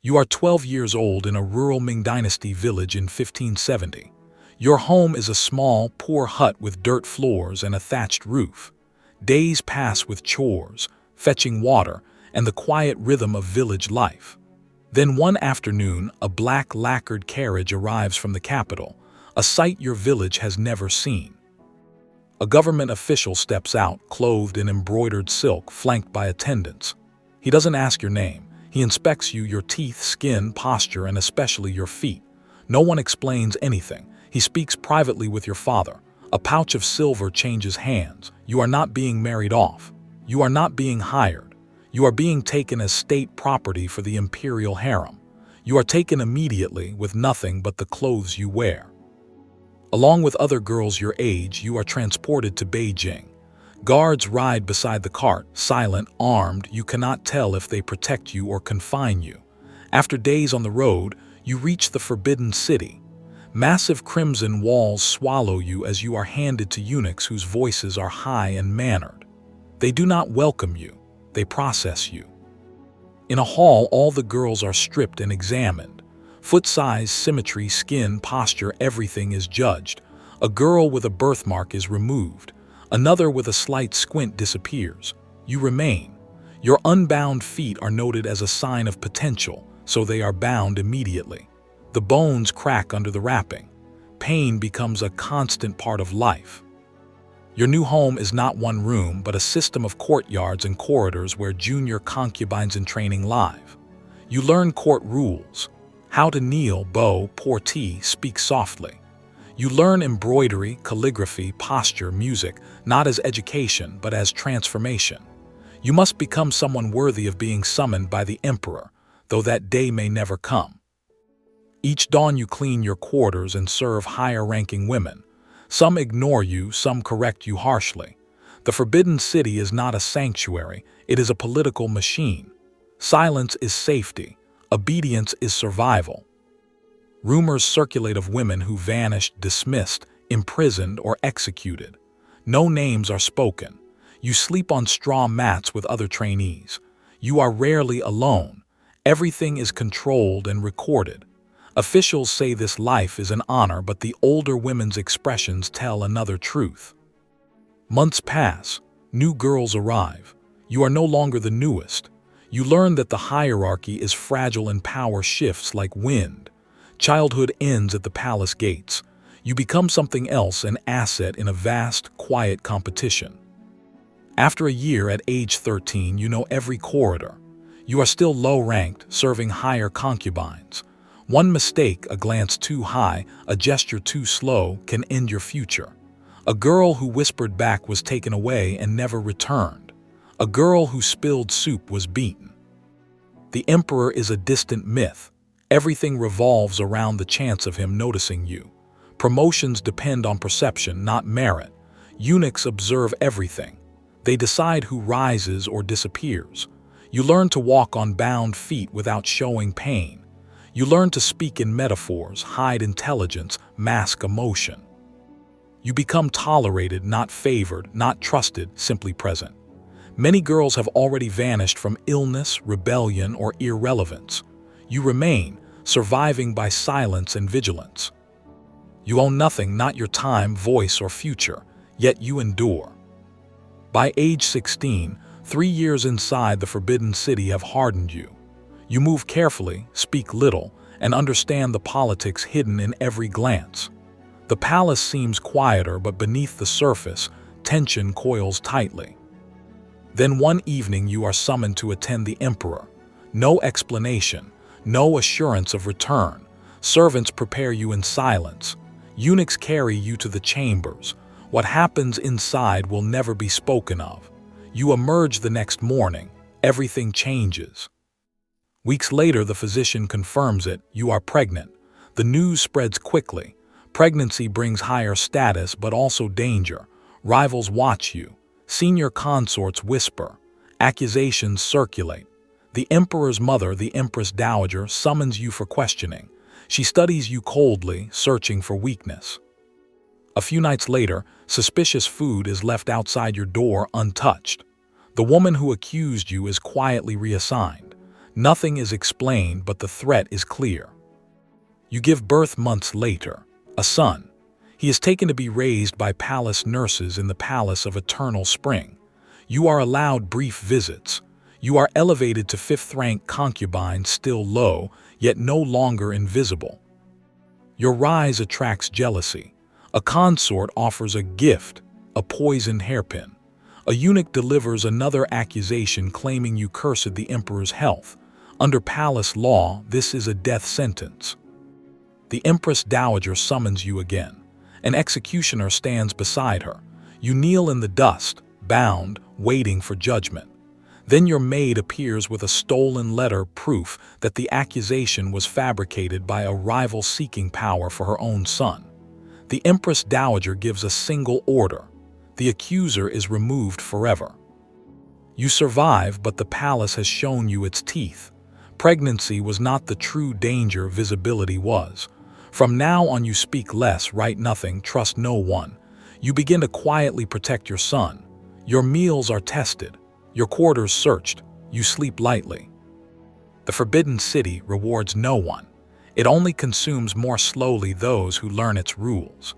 You are 12 years old in a rural Ming Dynasty village in 1570. Your home is a small, poor hut with dirt floors and a thatched roof. Days pass with chores, fetching water, and the quiet rhythm of village life. Then one afternoon, a black lacquered carriage arrives from the capital, a sight your village has never seen. A government official steps out, clothed in embroidered silk, flanked by attendants. He doesn't ask your name. He inspects you, your teeth, skin, posture, and especially your feet. No one explains anything. He speaks privately with your father. A pouch of silver changes hands. You are not being married off. You are not being hired. You are being taken as state property for the imperial harem. You are taken immediately with nothing but the clothes you wear. Along with other girls your age, you are transported to Beijing. Guards ride beside the cart, silent, armed. You cannot tell if they protect you or confine you. After days on the road, you reach the forbidden city. Massive crimson walls swallow you as you are handed to eunuchs whose voices are high and mannered. They do not welcome you, they process you. In a hall, all the girls are stripped and examined. Foot size, symmetry, skin, posture, everything is judged. A girl with a birthmark is removed. Another with a slight squint disappears. You remain. Your unbound feet are noted as a sign of potential, so they are bound immediately. The bones crack under the wrapping. Pain becomes a constant part of life. Your new home is not one room, but a system of courtyards and corridors where junior concubines in training live. You learn court rules. How to kneel, bow, pour tea, speak softly. You learn embroidery, calligraphy, posture, music, not as education, but as transformation. You must become someone worthy of being summoned by the emperor, though that day may never come. Each dawn you clean your quarters and serve higher-ranking women. Some ignore you, some correct you harshly. The Forbidden City is not a sanctuary, it is a political machine. Silence is safety. Obedience is survival. Rumors circulate of women who vanished, dismissed, imprisoned, or executed. No names are spoken. You sleep on straw mats with other trainees. You are rarely alone. Everything is controlled and recorded. Officials say this life is an honor, but the older women's expressions tell another truth. Months pass. New girls arrive. You are no longer the newest. You learn that the hierarchy is fragile and power shifts like wind. Childhood ends at the palace gates. You become something else, an asset in a vast, quiet competition. After a year at age 13, you know every corridor. You are still low-ranked, serving higher concubines. One mistake, a glance too high, a gesture too slow, can end your future. A girl who whispered back was taken away and never returned. A girl who spilled soup was beaten. The emperor is a distant myth. Everything revolves around the chance of him noticing you. Promotions depend on perception, not merit. Eunuchs observe everything. They decide who rises or disappears. You learn to walk on bound feet without showing pain. You learn to speak in metaphors, hide intelligence, mask emotion. You become tolerated, not favored, not trusted, simply present. Many girls have already vanished from illness, rebellion, or irrelevance. You remain, surviving by silence and vigilance. You own nothing, not your time, voice, or future, yet you endure. By age 16, 3 years inside the Forbidden City have hardened you. You move carefully, speak little, and understand the politics hidden in every glance. The palace seems quieter, but beneath the surface, tension coils tightly. Then one evening you are summoned to attend the emperor. No explanation, no assurance of return. Servants prepare you in silence. Eunuchs carry you to the chambers. What happens inside will never be spoken of. You emerge the next morning. Everything changes. Weeks later, the physician confirms it. You are pregnant. The news spreads quickly. Pregnancy brings higher status, but also danger. Rivals watch you. Senior consorts whisper. Accusations circulate. The emperor's mother, the empress dowager, summons you for questioning. She studies you coldly, searching for weakness. A few nights later, suspicious food is left outside your door untouched. The woman who accused you is quietly reassigned. Nothing is explained, but the threat is clear. You give birth months later, a son. He is taken to be raised by palace nurses in the Palace of Eternal Spring. You are allowed brief visits. You are elevated to fifth-rank concubine, still low, yet no longer invisible. Your rise attracts jealousy. A consort offers a gift, a poisoned hairpin. A eunuch delivers another accusation claiming you cursed the emperor's health. Under palace law, this is a death sentence. The Empress Dowager summons you again. An executioner stands beside her. You kneel in the dust, bound, waiting for judgment. Then your maid appears with a stolen letter, proof that the accusation was fabricated by a rival seeking power for her own son. The Empress Dowager gives a single order. The accuser is removed forever. You survive, but the palace has shown you its teeth. Pregnancy was not the true danger visibility was. From now on you speak less, write nothing, trust no one. You begin to quietly protect your son. Your meals are tested. Your quarters searched. You sleep lightly. The Forbidden City rewards no one. It only consumes more slowly those who learn its rules.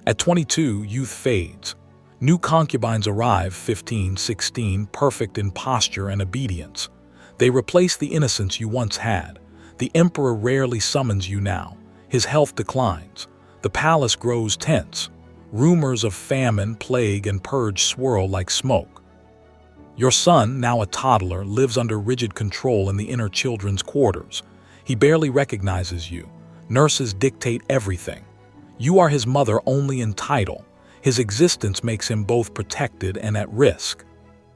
At 22, youth fades. New concubines arrive, 15, 16, perfect in posture and obedience. They replace the innocence you once had. The emperor rarely summons you now. His health declines. The palace grows tense. Rumors of famine, plague, and purge swirl like smoke. Your son, now a toddler, lives under rigid control in the inner children's quarters. He barely recognizes you. Nurses dictate everything. You are his mother only in title. His existence makes him both protected and at risk.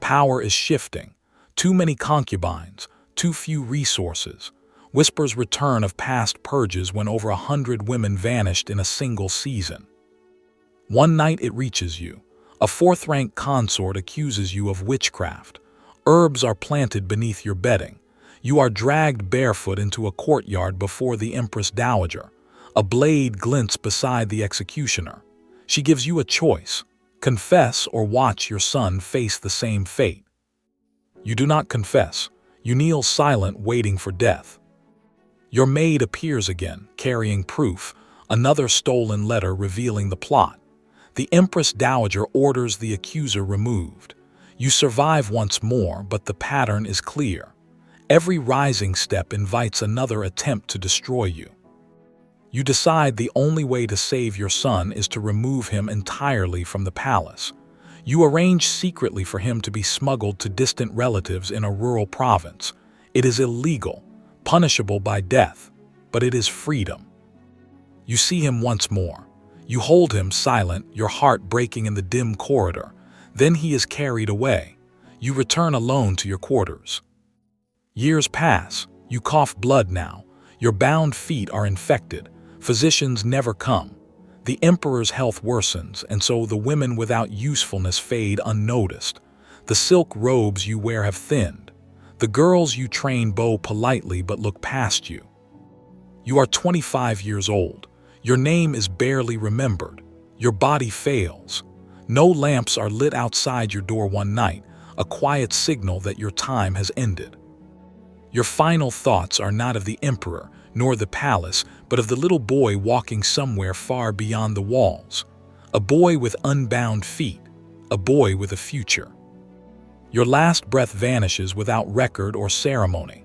Power is shifting. Too many concubines, too few resources. Whispers return of past purges when over 100 women vanished in a single season. One night it reaches you. A fourth-rank consort accuses you of witchcraft. Herbs are planted beneath your bedding. You are dragged barefoot into a courtyard before the Empress Dowager. A blade glints beside the executioner. She gives you a choice: confess or watch your son face the same fate. You do not confess. You kneel silent, waiting for death. Your maid appears again, carrying proof, another stolen letter revealing the plot. The Empress Dowager orders the accuser removed. You survive once more, but the pattern is clear. Every rising step invites another attempt to destroy you. You decide the only way to save your son is to remove him entirely from the palace. You arrange secretly for him to be smuggled to distant relatives in a rural province. It is illegal, punishable by death, but it is freedom. You see him once more. You hold him silent, your heart breaking in the dim corridor. Then he is carried away. You return alone to your quarters. Years pass. You cough blood now. Your bound feet are infected. Physicians never come. The emperor's health worsens, and so the women without usefulness fade unnoticed. The silk robes you wear have thinned. The girls you train bow politely but look past you. You are 25 years old. Your name is barely remembered. Your body fails. No lamps are lit outside your door one night, a quiet signal that your time has ended. Your final thoughts are not of the emperor, nor the palace, but of the little boy walking somewhere far beyond the walls. A boy with unbound feet. A boy with a future. Your last breath vanishes without record or ceremony.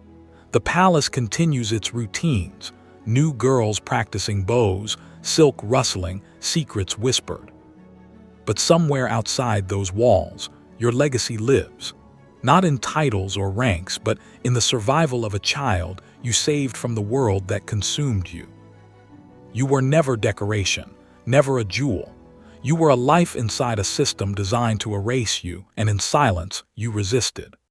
The palace continues its routines. New girls practicing bows, silk rustling, secrets whispered. But somewhere outside those walls, your legacy lives. Not in titles or ranks, but in the survival of a child you saved from the world that consumed you. You were never decoration, never a jewel. You were a life inside a system designed to erase you, and in silence you resisted.